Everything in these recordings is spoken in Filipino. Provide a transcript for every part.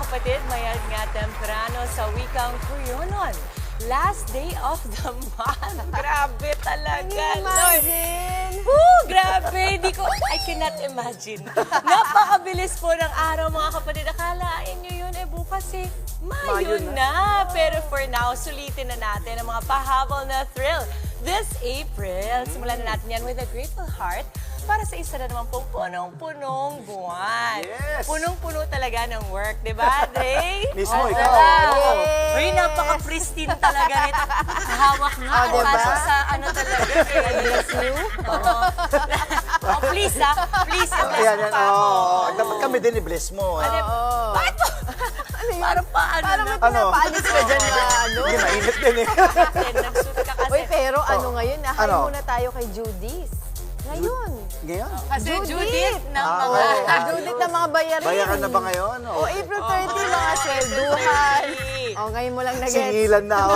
kapatid, mayad nga temprano sa wikang Kuyonon. Last day of the month. Grabe talaga, Lord. Woo, grabe. I cannot imagine. Napakabilis po ng araw, mga kapatid. Akalain nyo yun, bukas Mayo na. Pero for now, sulitin na natin ang mga pahabol na thrill. This April, simulan na natin yan with a grateful heart para sa isa na naman pong punong-punong buwan. Yes! Punong-puno talaga ng work, di ba, Dre? Mismo, Oo, ikaw. oo. Uy, napaka-pristine talaga nito. Hawak nga, diba? kaso sa ano talaga. Oo. Oh, please, please, Ayan, pa ako. dapat kami din i-bless mo. Ano, bakit po? Parang paano Parang na? may pinapaalis ka dyan na ano. Hindi, mainit din Nagsuot ka kasi. Uy, pero ano ngayon, Ano? nahain muna tayo kay Judy's. Ngayon. Ngayon? Kasi Judith ng Ah, mga... oo. Judith ng mga bayarin. Bayaran na ba ngayon? O, April 30, mga swelduhan. O, ngayon mo lang nag-gets. Singilan na ako.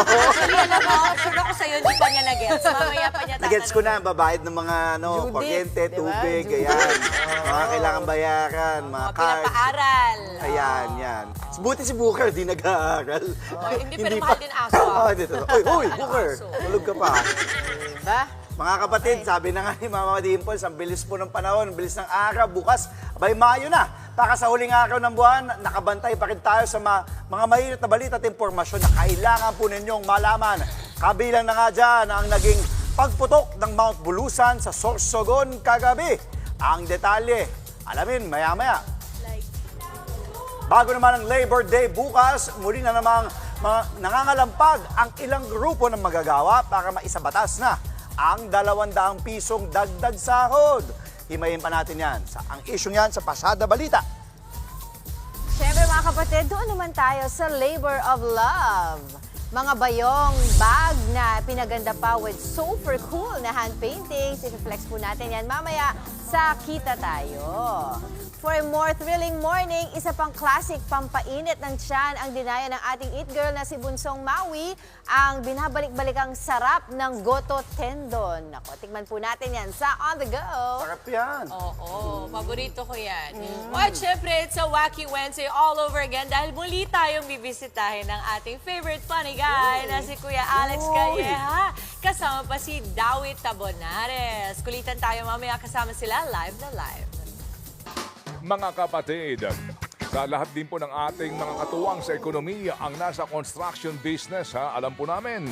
Alam mo, sure ako sa'yo, hindi pa niya nag-gets. Mamaya pa niya Nagets ko na, babayad ng mga Judith, kuryente, diba? tubig, Judith. ayan. Mga kailangan bayaran, mga Mga cards. pinapaaral. Ayan, yan. Buti si Booker, di nag-aaral. Hindi, pero mahal din aso. Hindi to. Uy, Booker, Aso. tulog ka pa. Ba? Mga kapatid, sabi na nga ni Mama Dimples, ang bilis po ng panahon, ang bilis ng araw, bukas, abay Mayo na. Para sa huling araw ng buwan, nakabantay pa rin tayo sa mga mainit na balita at impormasyon na kailangan po ninyong malaman. Kabilang na nga dyan ang naging pagputok ng Mount Bulusan sa Sorsogon kagabi. Ang detalye, alamin maya-maya. Bago naman ang Labor Day bukas, muli na namang nangangalampag ang ilang grupo ng magagawa para maisabatas na ang 200 pisong dagdag sahod. Himayin pa natin yan. Ang isyong yan sa Pasada Balita. Siyempre mga kapatid, doon naman tayo sa Labor of Love. Mga bayong bag na pinaganda pa with super cool na hand paintings. I-flex po natin yan mamaya sa Kita Tayo. For a more thrilling morning, isa pang classic pampainit ng tiyan ang dinaya ng ating Eat Girl na si Bunsong Maui, ang binabalik-balikang sarap ng goto tendon. Nako, tikman po natin yan sa On The Go. Sarap yan. Oo, paborito ko yan. At syempre, it's a Wacky Wednesday all over again dahil muli tayong bibisitahin ng ating favorite funny guy na si Kuya Alex Calleja. Kasama pa si Dawit Tabonares. Kulitan tayo mamaya kasama sila live na live. Mga kapatid, sa lahat din po ng ating mga katuwang sa ekonomiya ang nasa construction business, alam po namin,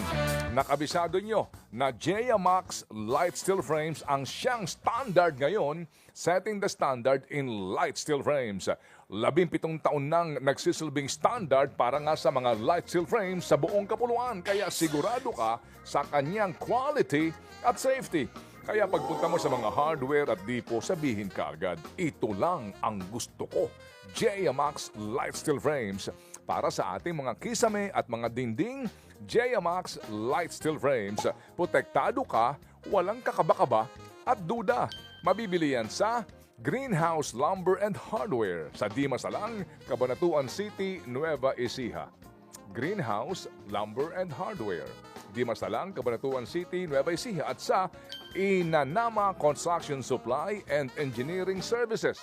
nakabisado nyo na JMax Light Steel Frames ang siyang standard ngayon, setting the standard in light steel frames. 17 taon nang nagsisilbing standard para nga sa mga light steel frames sa buong kapuluan, kaya sigurado ka sa kanyang quality at safety. Kaya pagpunta mo sa mga hardware at di po sabihin ka agad, ito lang ang gusto ko. JMax Light Steel Frames. Para sa ating mga kisame at mga dingding, JMax Light Steel Frames. Protektado ka, walang kakaba-kaba at duda. Mabibili yan sa Greenhouse Lumber and Hardware sa Dimasalang, Cabanatuan City, Nueva Ecija. Greenhouse Lumber and Hardware. Dimasalang, Cabanatuan City, Nueva Ecija at sa Inanama Construction Supply and Engineering Services.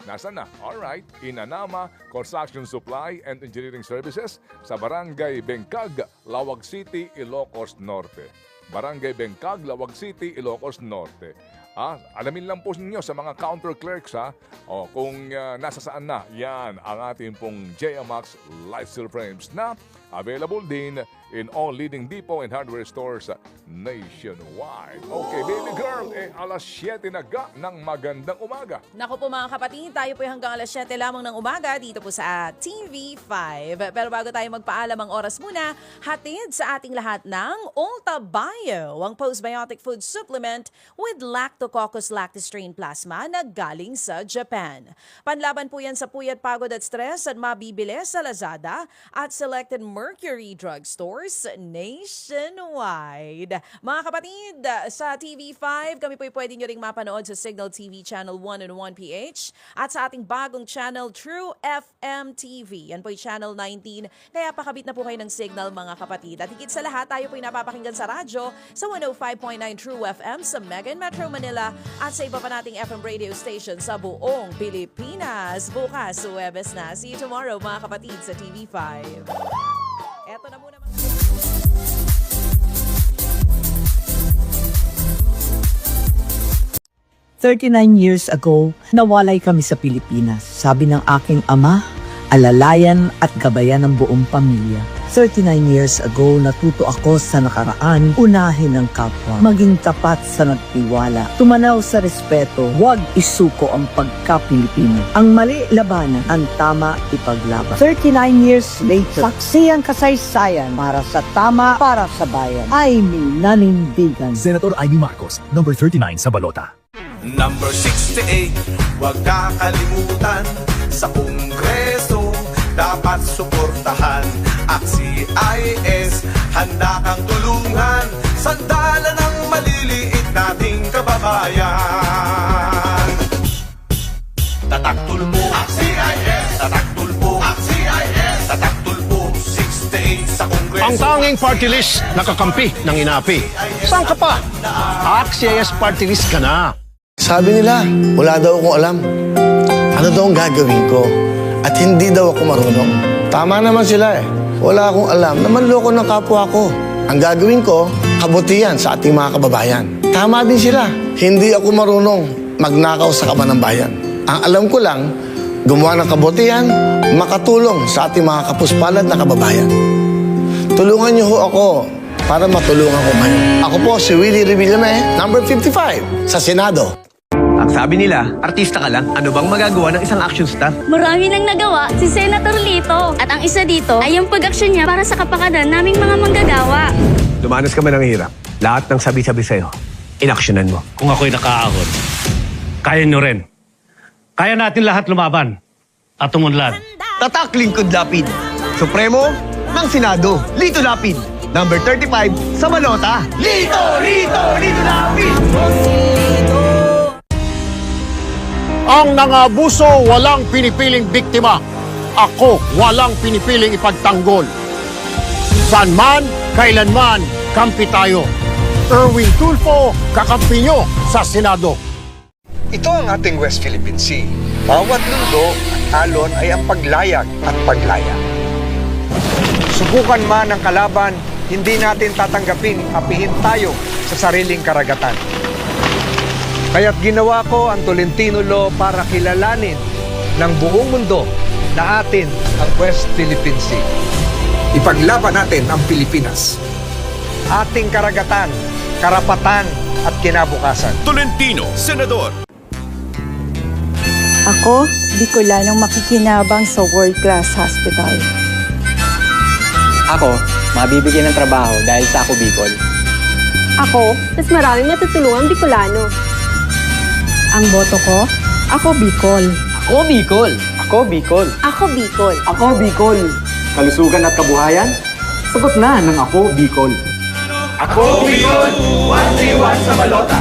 Nasaan na? Alright, Inanama Construction Supply and Engineering Services sa Barangay Bengkag, Lawag City, Ilocos Norte. Barangay Bengkag, Lawag City, Ilocos Norte. Alamin lang po ninyo sa mga counter clerks kung nasa saan na. Yan ang ating pong JMax Light Steel Frames na available din in all leading depot and hardware stores nationwide. Okay, baby girl, alas 7 na ng magandang umaga. Naku po mga kapatid, tayo po hanggang alas 7 lamang ng umaga dito po sa TV5. Pero bago tayo magpaalam ang oras muna, hatid sa ating lahat ng Ulta Bio, ang postbiotic food supplement with Lactococcus lactis-strain plasma na galing sa Japan. Panlaban po yan sa puyat, pagod at stress at mabibili sa Lazada at selected Mercury Drugstores nationwide. Mga kapatid, sa TV5, kami po'y pwede nyo ring mapanood sa Signal TV Channel 101PH at sa ating bagong channel, True FM TV. Yan po'y Channel 19. Kaya pakabit na po kayo ng signal, mga kapatid. At higit sa lahat, tayo po'y napapakinggan sa radyo sa 105.9 True FM sa Mega and Metro Manila at sa iba pa nating FM radio station sa buong Pilipinas. Bukas, Huwebes na. See you tomorrow, mga kapatid, sa TV5. Eto na muna mga... 39 years ago, nawalay kami sa Pilipinas. Sabi ng aking ama, alalayan at gabayan ng buong pamilya. 39 years ago, natuto ako sa nakaraan, unahin ang kapwa, maging tapat sa nagtiwala, tumanaw sa respeto, huwag isuko ang pagka-Pilipino. Ang mali, labanan, ang tama, ipaglaban. 39 years later, saksi ang kasaysayan para sa tama, para sa bayan. Ay, nanindigan. Senator Amy Marcos, number 39 sa balota. Number 68, huwag kakalimutan. Sa Kongreso, dapat suportahan. AXIS, handa kang tulungan. Sandalan ng maliliit nating kababayan. Tatak tulpo, AXIS. Tatak tulpo, AXIS. Tatak tulpo, 68 sa Kongreso. Ang tanging party list nakakampi ng inapi. Saan ka pa? AXIS party list ka na. Sabi nila, wala daw akong alam. Ano daw ang gagawin ko? At hindi daw ako marunong. Tama naman sila eh. Wala akong alam na manloko ng kapwa ko. Ang gagawin ko, kabutihan sa ating mga kababayan. Tama din sila. Hindi ako marunong magnakaw sa kaban ng bayan. Ang alam ko lang, gumawa ng kabutihan, makatulong sa ating mga kapuspalad na kababayan. Tulungan niyo ho ako para matulungan ko kayo. Ako po si Willie Revillame, number 55 sa Senado. Ang sabi nila, artista ka lang, ano bang magagawa ng isang action star? Marami nang nagawa si Senator Lito. At ang isa dito ay yung pag-action niya para sa kapakanan naming mga manggagawa. Dumanas ka man ng hirap. Lahat ng sabi-sabi sa'yo, inaksyonan mo. Kung ako'y nakaahon, kaya nyo rin. Kaya natin lahat lumaban at tumunlad. Tatak Lingkod Lapid, Supremo ng Senado, Lito Lapid, number 35 sa balota. Lito! Lito! Lito Lapid! Ang nangabuso walang pinipiling biktima. Ako walang pinipiling ipagtanggol. Saan man, kailanman, kampi tayo. Erwin Tulfo, kakampi nyo sa Senado. Ito ang ating West Philippine Sea. Bawat lundo at alon ay ang paglayag at paglaya. Subukan man ang kalaban, hindi natin tatanggaping apihin tayo sa sariling karagatan. Kaya't ginawa ko ang Tolentino Law para kilalanin ng buong mundo na atin ang West Philippine Sea. Ipaglaban natin ang Pilipinas. Ating karagatan, karapatan at kinabukasan. Tolentino, Senador. Ako, Bicolanong makikinabang sa World Class Hospital. Ako, mabibigyan ng trabaho dahil sa ako Bicol. Ako, mas maraming matutulungan Bicolano. Ang boto ko, ako Bicol. Ako Bicol! Ako Bicol! Ako Bicol. Ako Bicol! Kalusugan at kabuhayan? Sagot na ng Ako Bicol. Ako Bicol, 131 sa balota.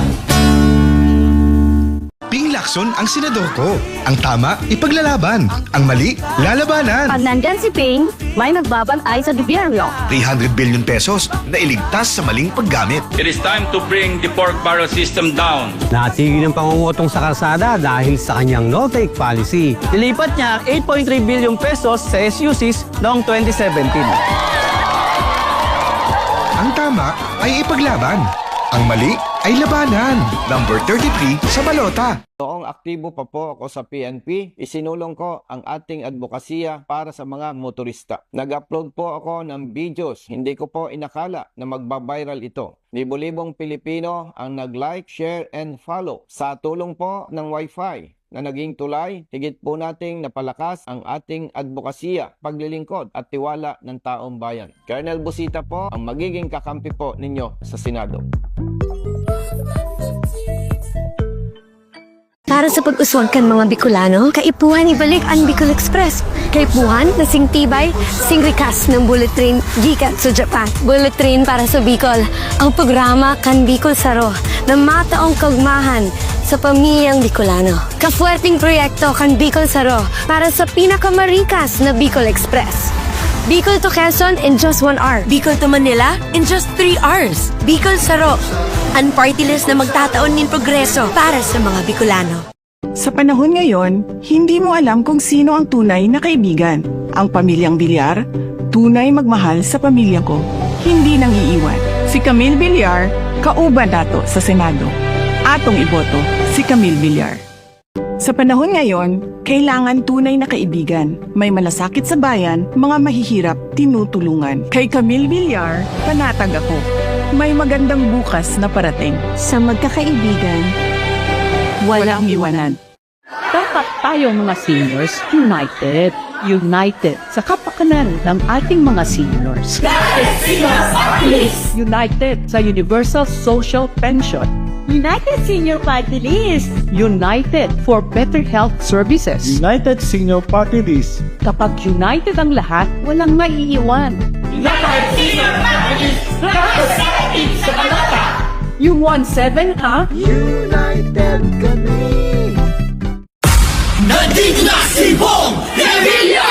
Ping Lacson ang senador ko. Ang tama, ipaglalaban. Ang mali, lalabanan. Pag nandyan si Ping, may magbabantay sa gobyerno. 300 billion pesos na iligtas sa maling paggamit. It is time to bring the pork barrel system down. Natigil ng pangungutong sa kalsada dahil sa kanyang no-take policy. Nilipat niya ang 8.3 billion pesos sa SUCs noong 2017. Ang tama ay ipaglaban. Ang mali ay labanan. Number 33 sa balota. Noong aktibo pa po ako sa PNP, isinulong ko ang ating advokasya para sa mga motorista. Nag-upload po ako ng videos. Hindi ko po inakala na magbabiral ito. Libo-libong Pilipino ang nag-like, share, and follow. Sa tulong po ng Wi-Fi na naging tulay, higit po nating napalakas ang ating advokasya, paglilingkod at tiwala ng taong bayan. Colonel Busita po ang magiging kakampi po ninyo sa Senado. Para sa pag-uswag kan mga Bicolano, kaipuhan ibalik ang Bicol Express. Kaipuhan na sing tibay, sing rikas ng bullet train gikan sa Japan. Bullet train para sa Bicol. Ang programa kan Bicol Saro na mataong kagmahan sa pamilyang Bicolano. Kafuerting proyekto kan Bicol Saro para sa pinakamarikas na Bicol Express. Bicol to Quezon in just 1 hour. Bicol to Manila in just 3 hours. Bicol Saro, ang party list na magtataon ng progreso para sa mga Bicolano. Sa panahon ngayon, hindi mo alam kung sino ang tunay na kaibigan. Ang pamilyang Villar, tunay magmahal sa pamilya ko. Hindi nang iiwan. Si Camille Villar, kauban nato sa Senado. Atong iboto, si Camille Villar. Sa panahon ngayon, kailangan tunay na kaibigan. May malasakit sa bayan, mga mahihirap, tinutulungan. Kay Camille Villar, panatag ako. May magandang bukas na parating. Sa magkakaibigan, Walang iwanan. Dapat tayo mga seniors united. United sa kapakanan ng ating mga seniors. United sa Universal Social Pension. United Senior Party List. United for better health services. United Senior Party List. Kapag united ang lahat, walang maiiwan. Yung 1-7, ha? Nandito na si Bong Revilla!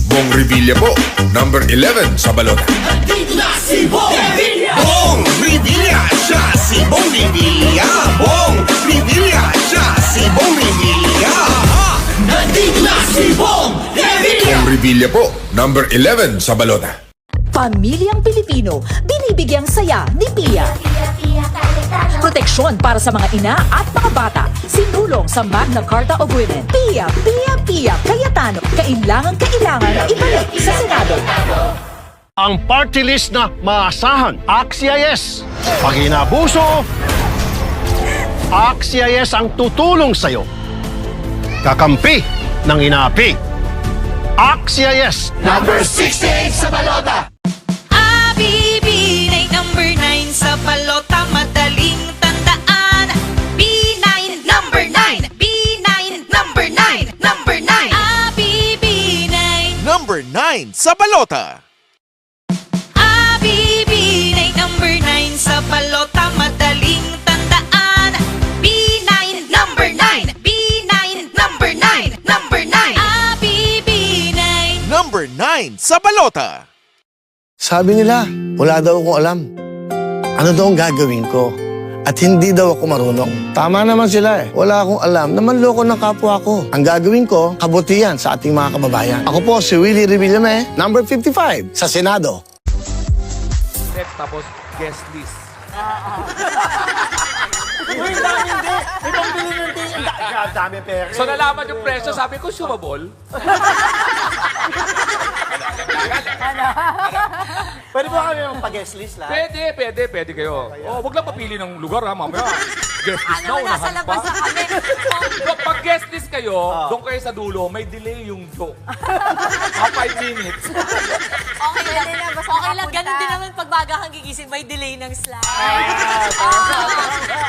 Bong Revilla po, number 11 sa balota. Nandito na si Bong Revilla! Bong Revilla, siya si Bong Revilla! Bong Revilla, siya si Bong Revilla! Nandito na si Bong Revilla! Bong Revilla po, number 11 sa balota. Pamilyang Pilipino, binibigyang saya ni Pia. Proteksyon para sa mga ina at mga bata. Sinulong sa Magna Carta of Women. Pia, Pia, Pia, Cayetano. Kailangan ibalik sa Senado. Ang party list na maasahan, AXIS. Pag inabuso, AXIS ang tutulong sa'yo. Kakampi ng inapi. AXIS. Number 68 sa balota. Binay number 9 sa balota, madaling tandaan. B9, number 9. B9, number 9. Number 9. Binay. Number 9 sa balota. Binay number 9 sa balota, madaling tandaan. B9, number 9. B9, number 9. Number 9. Binay. Number 9 sa balota. Sabi nila, wala daw akong alam. Ano daw ang gagawin ko? At hindi daw ako marunong. Tama naman sila eh. Wala akong alam na manloko ng kapwa ko. Ang gagawin ko, kabutihan sa ating mga kababayan. Ako po si Willie Revillame, number 55 sa Senado. Tapos guest list. Uy, dami hindi. Ibang bilhin ng tingin. Dami pera. So nalaman yung presyo, sabi ko, sumabol. Pwede ba kami yung pag-guest list lang? Pwede kayo. Oh, wag lang papili ng lugar ha, mamaya. Guest list na, unahan pa. Pag guest list kayo, doon kayo sa dulo, may delay yung joke. 5 minutes. Okay lang. Ganun din naman pag baga kang gigising, may delay ng slide.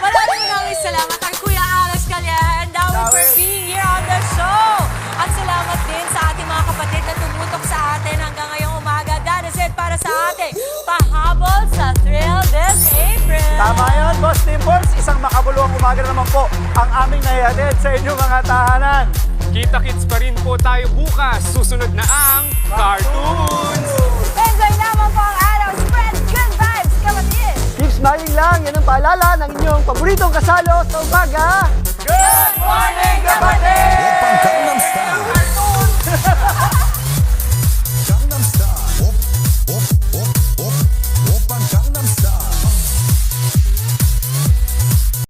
Maraming salamat kay Kuya Alex Calleja and Dawi for being here on the show. At salamat din sa ating mga kapatid na tumutok sa atin hanggang ngayong umaga. That is it para sa ating pahabol sa Thrill this April. Tama yan, Boss Timbors. Isang makabuluhang umaga naman po ang aming nahihatid sa inyong mga tahanan. Kita-kits pa rin po tayo bukas. Susunod na ang Cartoons! Enjoy naman po ang araw. Spread good vibes, kapatid! Keep smiling lang. Yan ang paalala ng inyong paboritong kasalo sa umaga. Good morning, kapatid! Opang Gangnam Style. Gangnam Style. Opang Gangnam Style.